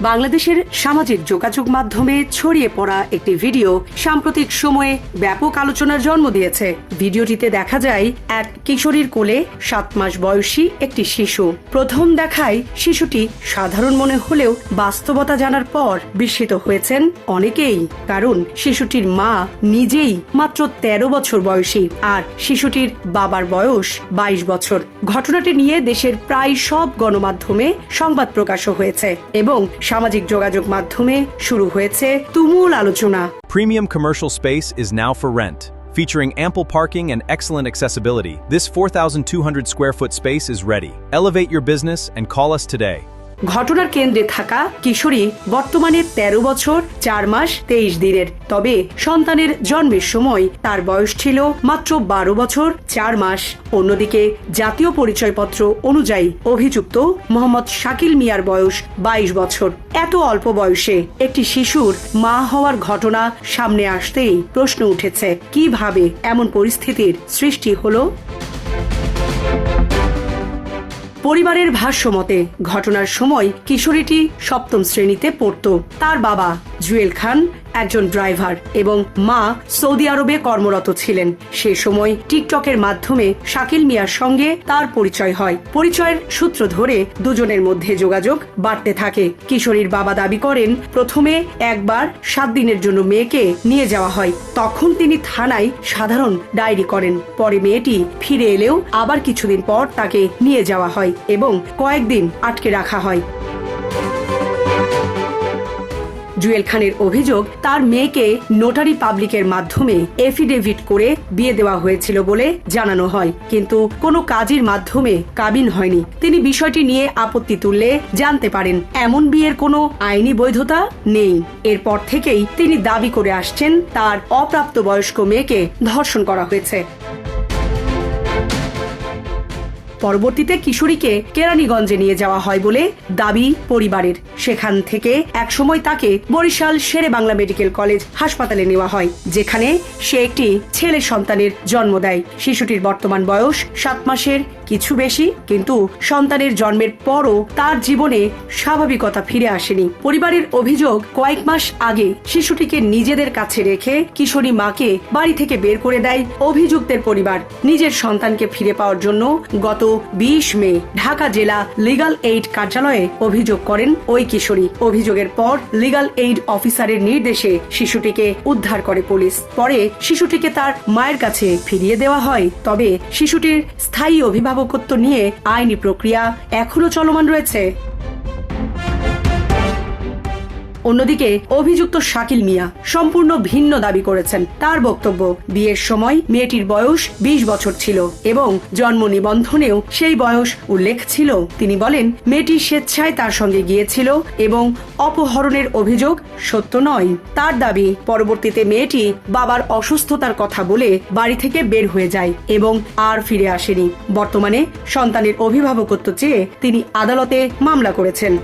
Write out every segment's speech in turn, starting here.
বাংলাদেশের সামাজিক যোগাযোগ মাধ্যমে ছড়িয়ে পড়া একটি ভিডিও সাম্প্রতিক সময়ে ব্যাপক আলোচনার জন্ম দিয়েছে। ভিডিওটিতে দেখা যায় এক কিশোরীর কোলে 7 মাস বয়সী একটি শিশু। প্রথম দেখায় শিশুটি সাধারণ মনে হলেও বাস্তবতা জানার পর বিস্মিত হয়েছেন অনেকেই, কারণ শিশুটির মা নিজেই মাত্র 13 বছর বয়সী আর শিশুটির বাবার বয়স 22 বছর। ঘটনাটি নিয়ে দেশের প্রায় সব গণমাধ্যমে সংবাদ প্রকাশ হয়েছে এবং সামাজিক যোগাযোগ মাধ্যমে শুরু হয়েছে তুমুল আলোচনা। Premium commercial space is now for rent. Featuring ample parking and excellent accessibility, this 4,200 square foot space is ready. Elevate your business and call us today. ঘটনার কেন্দ্রে থাকা কিশোরী বর্তমানে 13 বছর 4 মাস 23 দিনের। তবে সন্তানের জন্মের সময় তার বয়স ছিল মাত্র 12 বছর 4 মাস। অন্যদিকে জাতীয় পরিচয়পত্র অনুযায়ী অভিযুক্ত মোহাম্মদ শাকিল মিয়ার বয়স 22 বছর। এত অল্প বয়সে একটি শিশুর মা হওয়ার ঘটনা সামনে আসতেই প্রশ্ন উঠেছে, কিভাবে এমন পরিস্থিতির সৃষ্টি হলো? পরিবারের ভাষ্যমতে ঘটনার সময় কিশোরীটি 7ম শ্রেণীতে পড়ত। তার বাবা জুয়েল খান একজন ড্রাইভার এবং মা সৌদি আরবে কর্মরত ছিলেন। সে সময় টিকটকের মাধ্যমে শাকিল মিয়ার সঙ্গে তার পরিচয় হয়। পরিচয়ের সূত্র ধরে দুজনের মধ্যে যোগাযোগ বাড়তে থাকে। কিশোরীর বাবা দাবি করেন, প্রথমে একবার 7 দিনের জন্য মেয়েকে নিয়ে যাওয়া হয়। তখন তিনি থানায় সাধারণ ডায়েরি করেন। পরে মেয়েটি ফিরে এলেও আবার কিছুদিন পর তাকে নিয়ে যাওয়া হয় এবং কয়েকদিন আটকে রাখা হয়। জুয়েল খানের অভিযোগ, তার মেয়েকে নোটারি পাবলিকের মাধ্যমে এফিডেভিট করে বিয়ে দেওয়া হয়েছিল বলে জানানো হয়, কিন্তু কোনো কাজের মাধ্যমে কাবিন হয়নি। তিনি বিষয়টি নিয়ে আপত্তি তুললে জানতে পারেন এমন বিয়ের কোনো আইনি বৈধতা নেই। এরপর থেকেই তিনি দাবি করে আসছেন তার অপ্রাপ্তবয়স্ক মেয়েকে ধর্ষণ করা হয়েছে। পরবর্তীতে কিশোরীকে কেরানীগঞ্জে নিয়ে যাওয়া হয় বলে দাবি পরিবারের। সেখান থেকে একসময় তাকে বরিশাল শেরে বাংলা মেডিকেল কলেজ হাসপাতালে নেওয়া হয়, যেখানে সে একটি ছেলে সন্তানের জন্ম দেয়। শিশুটির বর্তমান বয়স 7 মাসের কিছু বেশি, কিন্তু সন্তানের জন্মের পরও তার জীবনে স্বাভাবিকতা ফিরে আসেনি। পরিবারের অভিযোগ, কয়েক মাস আগে শিশুটিকে নিজেদের কাছে রেখে কিশোরী মাকে বাড়ি থেকে বের করে দেয় অভিযুক্তের পরিবার। নিজের সন্তানকে ফিরে পাওয়ার জন্য গত 20 মে ঢাকা জেলা লিগ্যাল এইড কার্যালয়ে অভিযোগ করেন ওই কিশোরী। অভিযোগের পর লিগ্যাল এইড অফিসারের নির্দেশে শিশুটিকে উদ্ধার করে পুলিশ। পরে শিশুটিকে তার মায়ের কাছে ফিরিয়ে দেওয়া হয়। তবে শিশুটির স্থায়ী অভিভাবকত্ব নিয়ে আইনি প্রক্রিয়া এখনো চলমান রয়েছে। অন্যদিকে অভিযুক্ত শাকিল মিয়া সম্পূর্ণ ভিন্ন দাবি করেছেন। তার বক্তব্য, বিয়ের সময় মেয়েটির বয়স 20 বছর ছিল এবং জন্ম নিবন্ধনেও সেই বয়স উল্লেখ ছিল। তিনি বলেন, মেয়েটি স্বেচ্ছায় তার সঙ্গে গিয়েছিল এবং অপহরণের অভিযোগ সত্য নয়। তার দাবি, পরবর্তীতে মেয়েটি বাবার অসুস্থতার কথা বলে বাড়ি থেকে বের হয়ে যায় এবং আর ফিরে আসেনি। বর্তমানে সন্তানের অভিভাবকত্ব চেয়ে তিনি আদালতে মামলা করেছেন।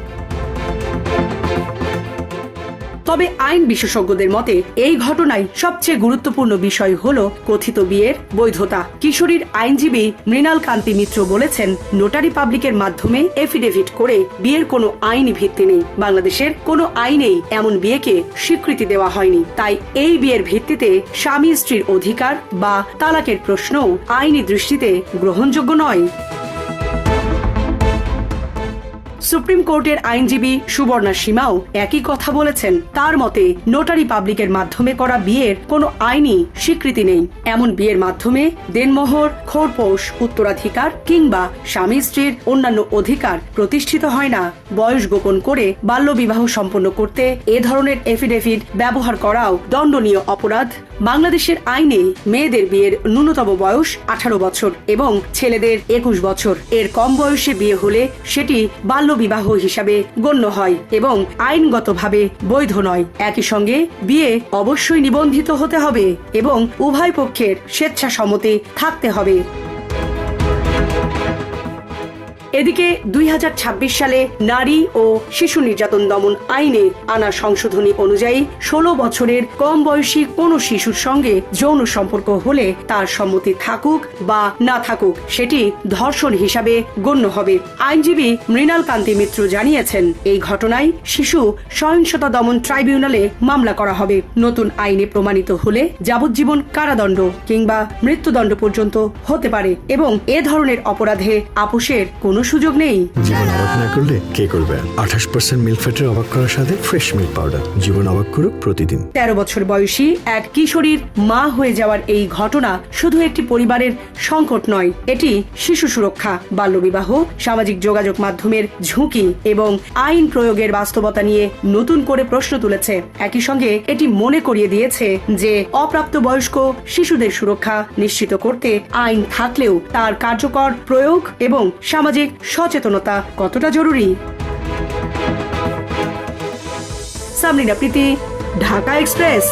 তবে আইন বিশেষজ্ঞদের মতে এই ঘটনায় সবচেয়ে গুরুত্বপূর্ণ বিষয় হল কথিত বিয়ের বৈধতা। কিশোরীর আইনজীবী মৃণাল কান্তি মিত্র বলেছেন, নোটারি পাবলিকের মাধ্যমে এফিডেভিট করে বিয়ের কোনো আইনি ভিত্তি নেই। বাংলাদেশের কোনো আইনেই এমন বিয়েকে স্বীকৃতি দেওয়া হয়নি। তাই এই বিয়ের ভিত্তিতে স্বামী স্ত্রীর অধিকার বা তালাকের প্রশ্নও আইনি দৃষ্টিতে গ্রহণযোগ্য নয়। সুপ্রিম কোর্টের আইনজীবী সুবর্ণা সীমাও একই কথা বলেছেন। তার মতে, নোটারি পাবলিকের মাধ্যমে করা বিয়ের কোনো আইনি স্বীকৃতি নেই। এমন বিয়ের মাধ্যমে দেনমোহর, খোরপোশ, উত্তরাধিকার কিংবা স্বামী স্ত্রীর অন্যান্য অধিকার প্রতিষ্ঠিত হয় না। বয়স গোপন করে বাল্যবিবাহ সম্পন্ন করতে এ ধরনের এফিডেভিট ব্যবহার করাও দণ্ডনীয় অপরাধ। বাংলাদেশের আইনে মেয়েদের বিয়ের ন্যূনতম বয়স 18 বছর এবং ছেলেদের 21 বছর। এর কম বয়সে বিয়ে হলে সেটি বাল্যবিবাহ হিসাবে গণ্য হয় এবং আইনগতভাবে বৈধ নয়। একই সঙ্গে বিয়ে অবশ্যই নিবন্ধিত হতে হবে এবং উভয় পক্ষের স্বেচ্ছাসম্মতি থাকতে হবে। এদিকে 2026 সালে নারী ও শিশু নির্যাতন দমন আইনে আনা সংশোধনী অনুযায়ী 16 বছরের কম বয়সী কোনো শিশুর সঙ্গে যৌন সম্পর্ক হলে তার সম্মতি থাকুক বা না থাকুক সেটি ধর্ষণ হিসাবে গণ্য হবে। আইনজীবী মৃণাল কান্তি মিত্র জানিয়েছেন, এই ঘটনায় শিশু সহিংসতা দমন ট্রাইব্যুনালে মামলা করা হবে। নতুন আইনে প্রমাণিত হলে যাবজ্জীবন কারাদণ্ড কিংবা মৃত্যুদণ্ড পর্যন্ত হতে পারে এবং এ ধরনের অপরাধে আপোষের কোনো সুযোগ নেই। জীবন অবাক না করলে কে করবে? 28% মিল্ক ফ্যাটের অবাক করার সাথে ফ্রেশ মিল্ক পাউডার। জীবন অবাক করুক প্রতিদিন। 13 বছর বয়সী এক কিশোরীর মা হয়ে যাওয়ার এই ঘটনা শুধু একটি পরিবারের সংকট নয়, এটি শিশু সুরক্ষা, বাল্যবিবাহ, সামাজিক যোগাযোগ মাধ্যমের ঝুঁকি এবং আইন প্রয়োগের বাস্তবতা নিয়ে নতুন করে প্রশ্ন তুলেছে। একই সঙ্গে এটি মনে করিয়ে দিয়েছে যে অপ্রাপ্তবয়স্ক শিশুদের সুরক্ষা নিশ্চিত করতে আইন থাকলেও তার কার্যকর প্রয়োগ এবং সামাজিক সচেতনতা কতটা জরুরি। সামরিনা প্রীতি, ঢাকা এক্সপ্রেস।